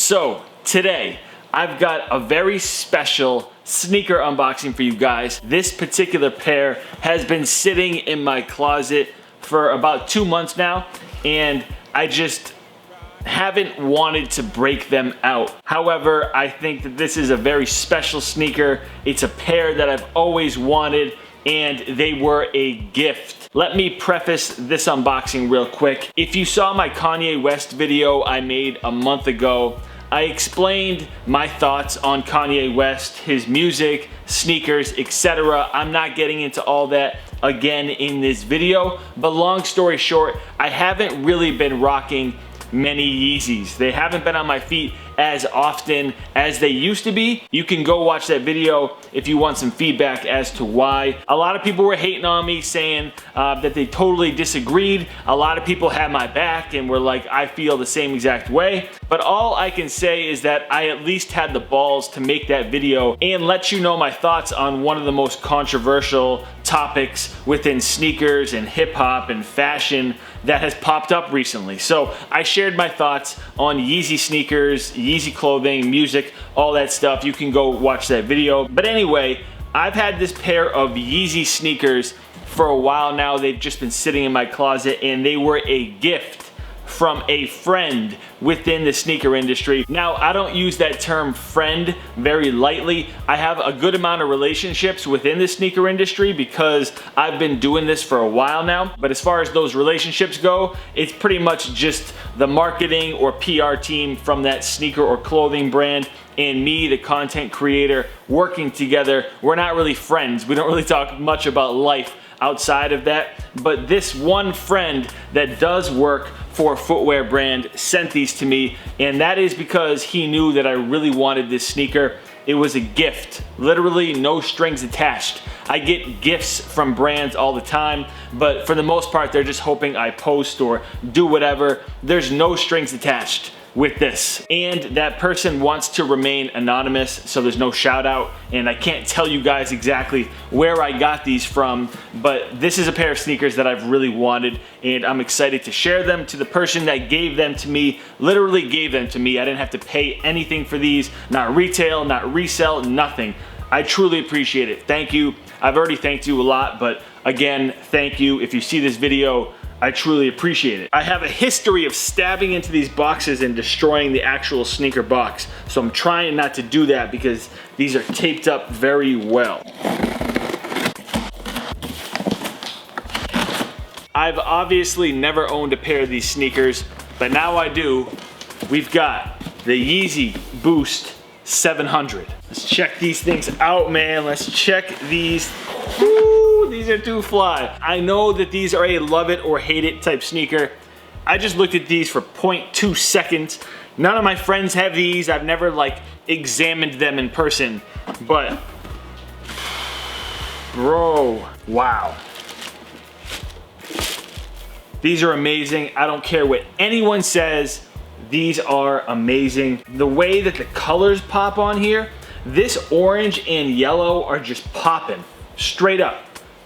So today I've got a very special sneaker unboxing for you guys. This particular pair has been sitting in my closet for about 2 months now, and I just haven't wanted to break them out. However, I think that this is a very special sneaker. It's a pair that I've always wanted, and they were a gift. Let me preface this unboxing real quick. If you saw my Kanye West video I made a month ago, I explained my thoughts on Kanye West, his music, sneakers, etc. I'm not getting into all that again in this video, but long story short, I haven't really been rocking many Yeezys. They haven't been on my feet as often as they used to be. You can go watch that video if you want some feedback as to why. A lot of people were hating on me, saying that they totally disagreed. A lot of people had my back and were like, I feel the same exact way. But all I can say is that I at least had the balls to make that video and let you know my thoughts on one of the most controversial topics within sneakers and hip hop and fashion that has popped up recently. So I shared my thoughts on Yeezy sneakers, Yeezy clothing, music, all that stuff. You can go watch that video. But anyway, I've had this pair of Yeezy sneakers for a while now. They've just been sitting in my closet, and they were a gift from a friend within the sneaker industry. Now, I don't use that term friend very lightly. I have a good amount of relationships within the sneaker industry because I've been doing this for a while now. But as far as those relationships go, it's pretty much just the marketing or PR team from that sneaker or clothing brand and me, the content creator, working together. We're not really friends. We don't really talk much about life outside of that, but this one friend that does work for a footwear brand sent these to me, and that is because he knew that I really wanted this sneaker. It was a gift, literally no strings attached. I get gifts from brands all the time, but for the most part, they're just hoping I post or do whatever. There's no strings attached with this, and that person wants to remain anonymous, so there's no shout out, and I can't tell you guys exactly where I got these from, but this is a pair of sneakers that I've really wanted, and I'm excited to share them to the person that gave them to me. Literally gave them to me. I didn't have to pay anything for these, not retail, not resell, nothing. I truly appreciate it. Thank you. I've already thanked you a lot, but again, thank you. If you see this video, I truly appreciate it. I have a history of stabbing into these boxes and destroying the actual sneaker box, so I'm trying not to do that because these are taped up very well. I've obviously never owned a pair of these sneakers, but now I do. We've got the Yeezy Boost 700. Let's check these things out, man. Let's check these. Woo, these are too fly. I know that these are a love it or hate it type sneaker. I just looked at these for 0.2 seconds. None of my friends have these. I've never like examined them in person, but bro, wow. These are amazing. I don't care what anyone says. These are amazing. The way that the colors pop on here, this orange and yellow are just popping straight up.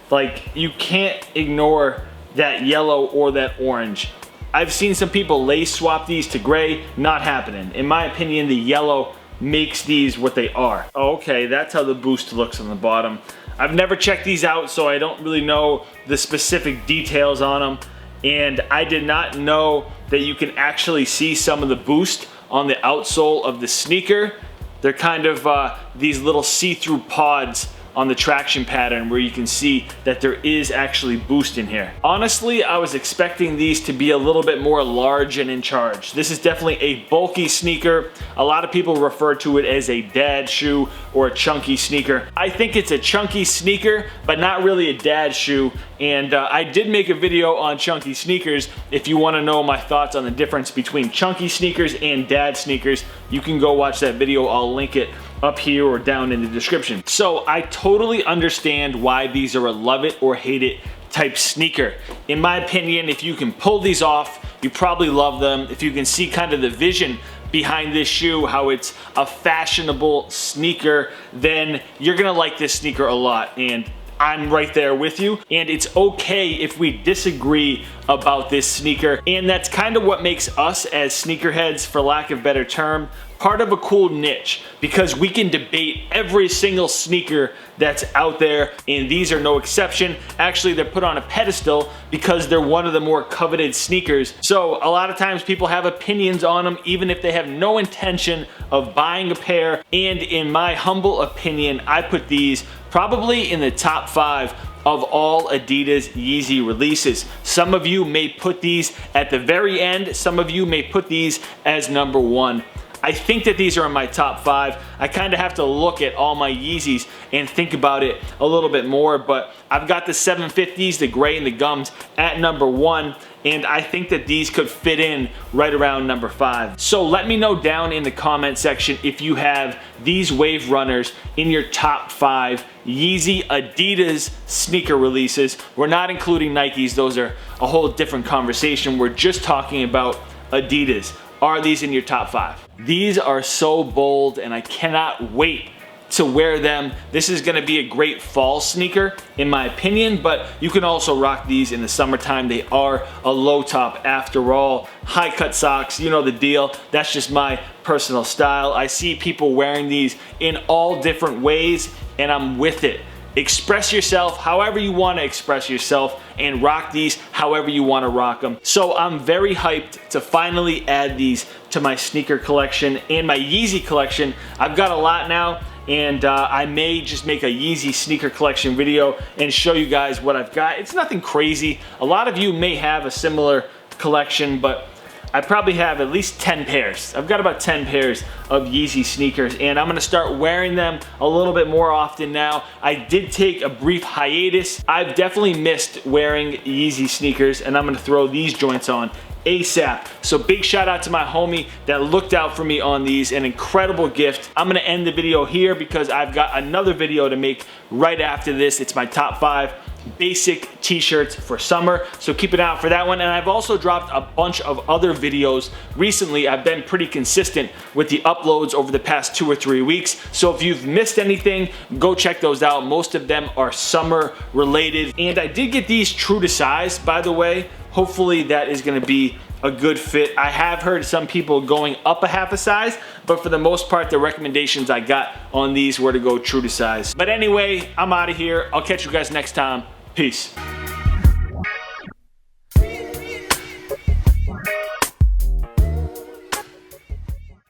Like, you can't ignore that yellow or that orange. I've seen some people lace swap these to gray, not happening. In my opinion, the yellow makes these what they are. Okay, that's how the Boost looks on the bottom. I've never checked these out, so I don't really know the specific details on them. And I did not know that you can actually see some of the Boost on the outsole of the sneaker. They're kind of these little see-through pods on the traction pattern where you can see that there is actually Boost in here. Honestly, I was expecting these to be a little bit more large and in charge. This is definitely a bulky sneaker. A lot of people refer to it as a dad shoe or a chunky sneaker. I think it's a chunky sneaker, but not really a dad shoe. And I did make a video on chunky sneakers. If you want to know my thoughts on the difference between chunky sneakers and dad sneakers, you can go watch that video. I'll link it up here or down in the description. So I totally understand why these are a love it or hate it type sneaker. In my opinion, if you can pull these off, you probably love them. If you can see kind of the vision behind this shoe, how it's a fashionable sneaker, then you're gonna like this sneaker a lot. And I'm right there with you, and it's okay if we disagree about this sneaker, and that's kind of what makes us as sneakerheads, for lack of a better term, part of a cool niche, because we can debate every single sneaker that's out there, and these are no exception. Actually, they're put on a pedestal because they're one of the more coveted sneakers. So a lot of times people have opinions on them even if they have no intention of buying a pair, and in my humble opinion, I put these probably in the top 5 of all Adidas Yeezy releases. Some of you may put these at the very end, some of you may put these as number 1. I think that these are in my top 5. I kind of have to look at all my Yeezys and think about it a little bit more, but I've got the 750s, the gray and the gums, at number 1, and I think that these could fit in right around number 5. So let me know down in the comment section if you have these Wave Runners in your top 5 Yeezy Adidas sneaker releases. We're not including Nikes, those are a whole different conversation. We're just talking about Adidas. Are these in your top 5? These are so bold and I cannot wait to wear them. This is gonna be a great fall sneaker in my opinion, but you can also rock these in the summertime. They are a low top after all. High cut socks, you know the deal. That's just my personal style. I see people wearing these in all different ways and I'm with it. Express yourself however you want to express yourself and rock these however you want to rock them. So I'm very hyped to finally add these to my sneaker collection and my Yeezy collection. I've got a lot now, and I may just make a Yeezy sneaker collection video and show you guys what I've got. It's nothing crazy. A lot of you may have a similar collection, but I probably have at least 10 pairs. I've got about 10 pairs of Yeezy sneakers, and I'm gonna start wearing them a little bit more often now. I did take a brief hiatus. I've definitely missed wearing Yeezy sneakers, and I'm gonna throw these joints on ASAP. So big shout out to my homie that looked out for me on these, an incredible gift. I'm gonna end the video here because I've got another video to make right after this. It's my top 5 basic t-shirts for summer, so keep an eye out for that one. And I've also dropped a bunch of other videos recently. I've been pretty consistent with the uploads over the past 2 or 3 weeks, so if you've missed anything, go check those out. Most of them are summer related, and I did get these true to size, by the way. Hopefully that is going to be a good fit. I have heard some people going up a half a size, but for the most part, the recommendations I got on these were to go true to size. But anyway, I'm out of here. I'll catch you guys next time. Peace.